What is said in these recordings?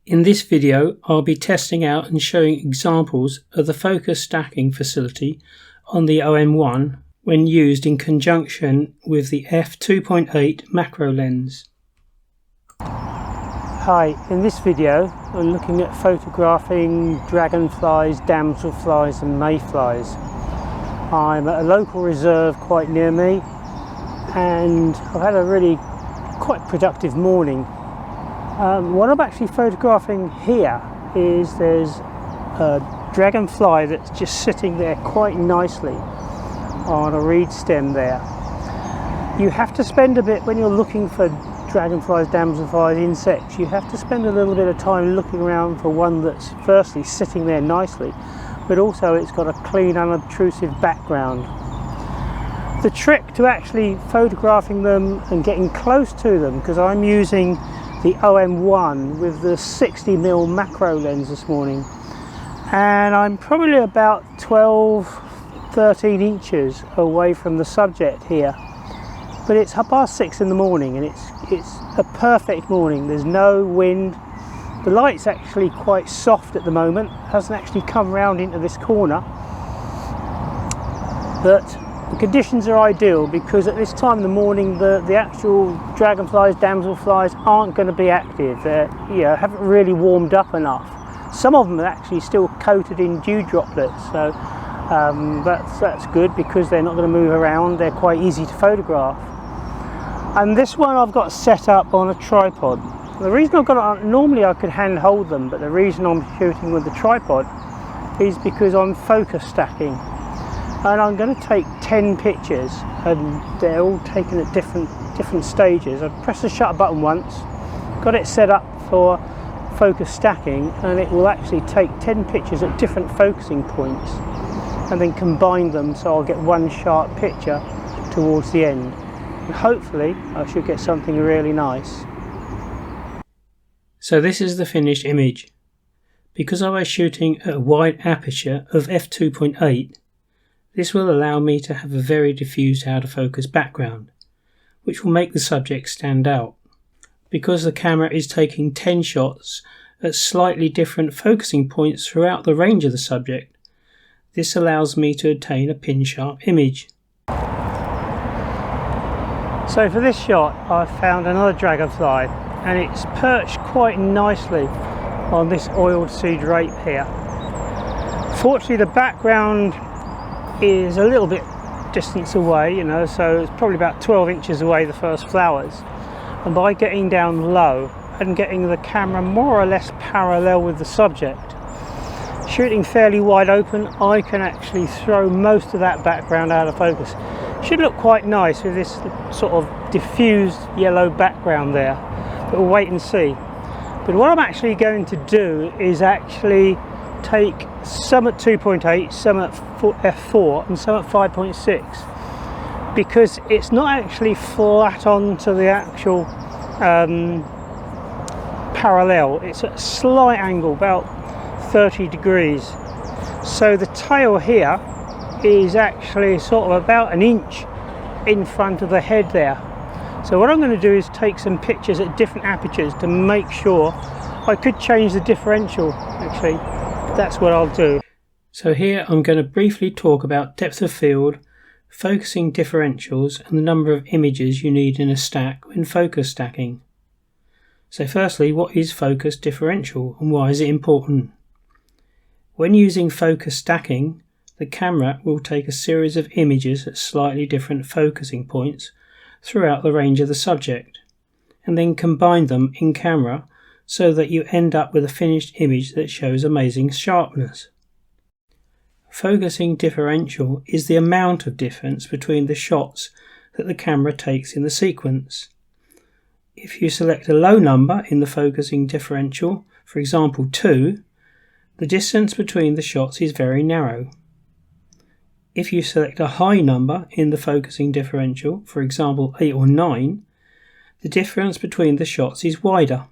In this video, I'll be testing out and showing examples of the focus stacking facility on the OM1 when used in conjunction with the F2.8 Macro lens. Hi, in this video I'm looking at photographing dragonflies, damselflies and mayflies. I'm at a local reserve quite near me and I've had a really quite productive morning. What I'm actually photographing here is there's a dragonfly that's just sitting there quite nicely on a reed stem there. You have to spend a bit, when you're looking for dragonflies, damselflies, insects, you have to spend a little bit of time looking around for one that's firstly sitting there nicely, but also it's got a clean, unobtrusive backgroround. The trick to actually photographing them and getting close to them, because I'm using the OM1 with the 60mm macro lens this morning, and I'm probably about 12-13 inches away from the subject here, but it's 6:30 in the morning and it's a perfect morning. There's no wind, the light's actually quite soft at the moment, hasn't actually come round into this corner, but the conditions are ideal because at this time in the morning the actual dragonflies, damselflies aren't going to be active. They haven't really warmed up enough. Some of them are actually still coated in dew droplets, so that's good because they're not going to move around. They're quite easy to photograph. And this one I've got set up on a tripod. The reason I've got it on, normally I could hand hold them, but the reason I'm shooting with the tripod is because I'm focus stacking. And I'm going to take 10 pictures and they're all taken at different stages. I press the shutter button once, got it set up for focus stacking, and it will actually take 10 pictures at different focusing points and then combine them so I'll get one sharp picture towards the end. And hopefully I should get something really nice. So this is the finished image. Because I was shooting at a wide aperture of f2.8, this will allow me to have a very diffused out of focus background, which will make the subject stand out. Because the camera is taking 10 shots at slightly different focusing points throughout the range of the subject, this allows me to obtain a pin-sharp image. So for this shot I found another dragonfly and it's perched quite nicely on this oiled sea drape here. Fortunately the background is a little bit distance away, so it's probably about 12 inches away, the first flowers, and by getting down low and getting the camera more or less parallel with the subject, shooting fairly wide open, I can actually throw most of that background out of focus. Should look quite nice with this sort of diffused yellow background there, but we'll wait and see. But what I'm actually going to do is actually take some at 2.8, some at f4 and some at 5.6, because it's not actually flat onto the actual parallel, it's at a slight angle, about 30 degrees. So the tail here is actually sort of about an inch in front of the head there. So what I'm going to do is take some pictures at different apertures to make sure. I could change the differential actually. That's what I'll do. So here I'm going to briefly talk about depth of field, focusing differentials and the number of images you need in a stack when focus stacking. So firstly, what is focus differential and why is it important? When using focus stacking, the camera will take a series of images at slightly different focusing points throughout the range of the subject and then combine them in camera so that you end up with a finished image that shows amazing sharpness. Focusing differential is the amount of difference between the shots that the camera takes in the sequence. If you select a low number in the focusing differential, for example 2, the distance between the shots is very narrow. If you select a high number in the focusing differential, for example 8 or 9, the difference between the shots is wider.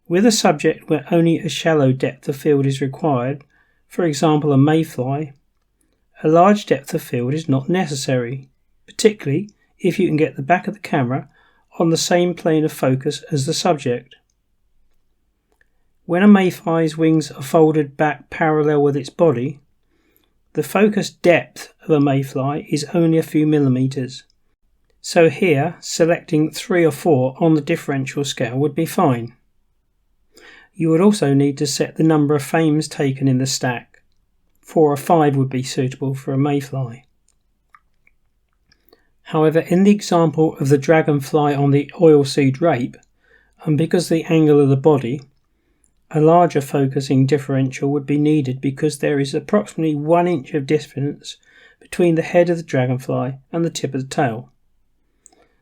With a subject where only a shallow depth of field is required, for example a mayfly, a large depth of field is not necessary, particularly if you can get the back of the camera on the same plane of focus as the subject. When a mayfly's wings are folded back parallel with its body, the focus depth of a mayfly is only a few millimeters. So here, selecting 3 or 4 on the differential scale would be fine. You would also need to set the number of frames taken in the stack. 4 or 5 would be suitable for a mayfly. However, in the example of the dragonfly on the oilseed rape, and because of the angle of the body, a larger focusing differential would be needed because there is approximately 1 inch of distance between the head of the dragonfly and the tip of the tail.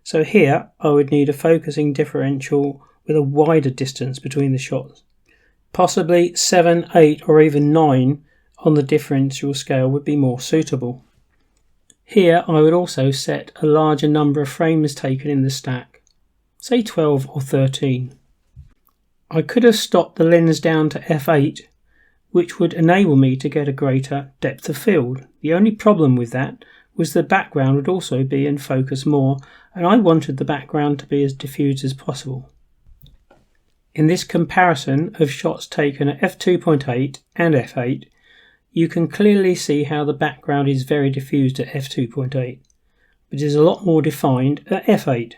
So here I would need a focusing differential with a wider distance between the shots. Possibly 7, 8 or even 9 on the differential scale would be more suitable. Here I would also set a larger number of frames taken in the stack, say 12 or 13. I could have stopped the lens down to f8, which would enable me to get a greater depth of field. The only problem with that was the background would also be in focus more, and I wanted the background to be as diffused as possible. In this comparison of shots taken at f2.8 and f8, you can clearly see how the background is very diffused at f2.8, but is a lot more defined at f8.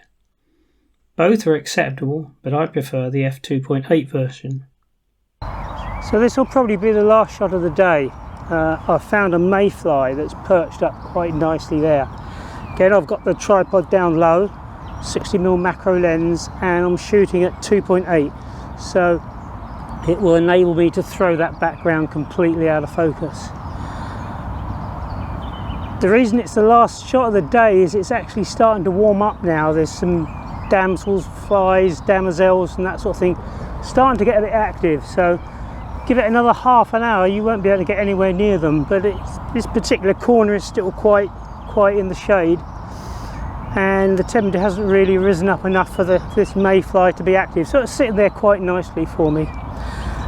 Both are acceptable, but I prefer the f2.8 version. So this will probably be the last shot of the day. I've found a mayfly that's perched up quite nicely there. Again, I've got the tripod down low, 60mm macro lens, and I'm shooting at 2.8, so it will enable me to throw that background completely out of focus. The reason it's the last shot of the day is it's actually starting to warm up now. There's some damsels, flies, damosels and that sort of thing starting to get a bit active, so give it another half an hour, you won't be able to get anywhere near them, but this particular corner is still quite in the shade, and the temperature hasn't really risen up enough for this mayfly to be active, so it's sitting there quite nicely for me.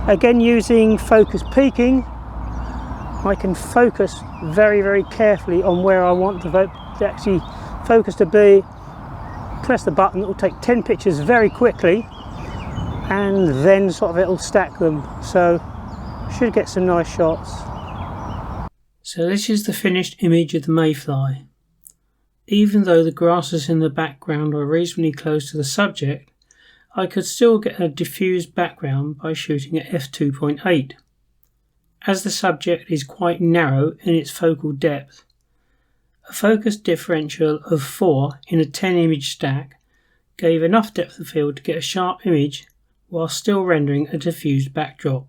Again, using focus peaking, I can focus very carefully on where I want to actually focus to be. Press the button, it will take 10 pictures very quickly, and then sort of it'll stack them, so should get some nice shots. So this is the finished image of the mayfly. Even though the grasses in the background are reasonably close to the subject, I could still get a diffused background by shooting at f2.8. As the subject is quite narrow in its focal depth, a focus differential of 4 in a 10 image stack gave enough depth of field to get a sharp image while still rendering a diffused backdrop.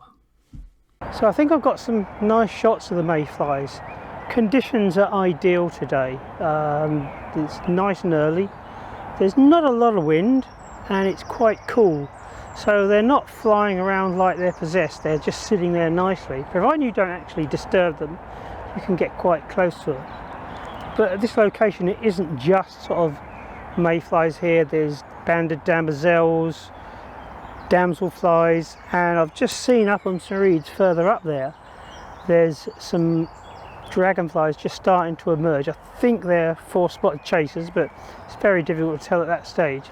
So I think I've got some nice shots of the mayflies. Conditions are ideal today. It's nice and early. There's not a lot of wind and it's quite cool. So they're not flying around like they're possessed, they're just sitting there nicely. Providing you don't actually disturb them, you can get quite close to them. But at this location it isn't just sort of mayflies here, there's banded damosels, damselflies, and I've just seen up on some reeds further up there's some dragonflies just starting to emerge. I think they're 4-spotted chasers, but it's very difficult to tell at that stage.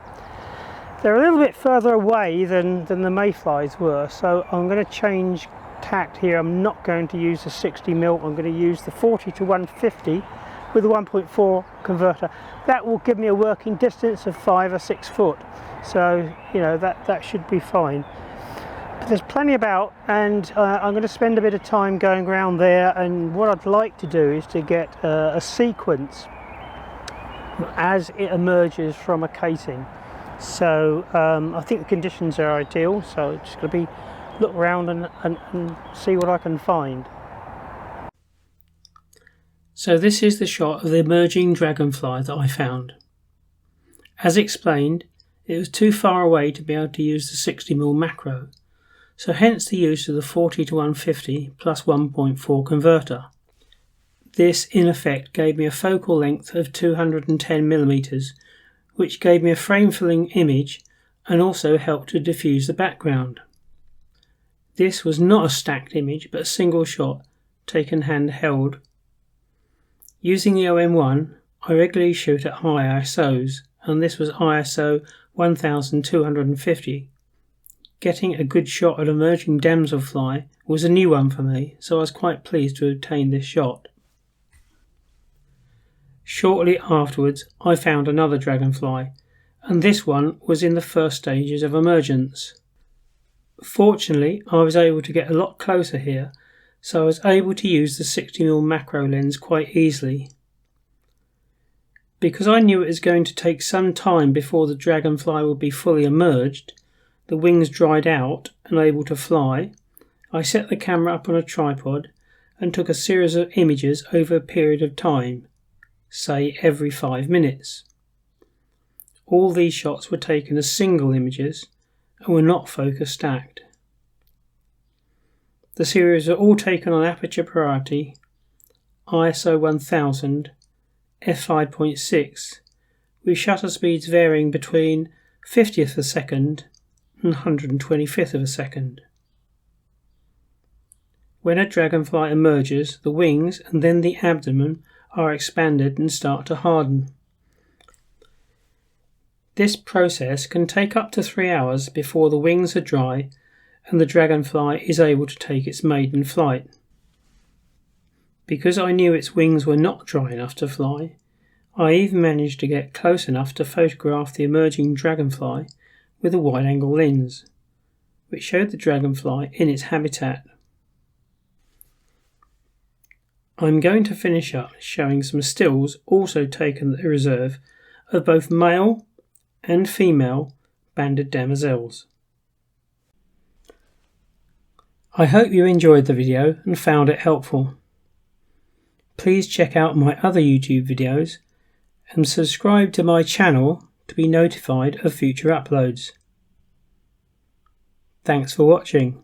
They're a little bit further away than the mayflies were, so I'm going to change tact here. I'm not going to use the 60mm, I'm going to use the 40 to 150 with a 1.4 converter. That will give me a working distance of 5 or 6 foot, so you know that should be fine. But there's plenty about, and I'm going to spend a bit of time going around there, and what I'd like to do is to get a sequence as it emerges from a casing. So I think the conditions are ideal, so it's just going to be look around and see what I can find. So this is the shot of the emerging dragonfly that I found. As explained, it was too far away to be able to use the 60mm macro, so hence the use of the 40 to 150 plus 1.4 converter. This in effect gave me a focal length of 210mm, which gave me a frame filling image and also helped to diffuse the background. This was not a stacked image but a single shot taken handheld. Using the OM1, I regularly shoot at high ISOs, and this was ISO 1250. Getting a good shot at emerging damselfly was a new one for me, so I was quite pleased to obtain this shot. Shortly afterwards I found another dragonfly, and this one was in the first stages of emergence. Fortunately I was able to get a lot closer here, so I was able to use the 60mm macro lens quite easily. Because I knew it was going to take some time before the dragonfly would be fully emerged, the wings dried out and able to fly, I set the camera up on a tripod and took a series of images over a period of time, say every 5 minutes. All these shots were taken as single images and were not focus stacked. The series are all taken on aperture priority, ISO 1000, f5.6, with shutter speeds varying between 50th of a second and 125th of a second. When a dragonfly emerges, the wings and then the abdomen are expanded and start to harden. This process can take up to 3 hours before the wings are dry and the dragonfly is able to take its maiden flight. Because I knew its wings were not dry enough to fly, I even managed to get close enough to photograph the emerging dragonfly with a wide-angle lens, which showed the dragonfly in its habitat. I'm going to finish up showing some stills also taken at the reserve of both male and female banded demoiselles. I hope you enjoyed the video and found it helpful. Please check out my other YouTube videos and subscribe to my channel to be notified of future uploads. Thanks for watching.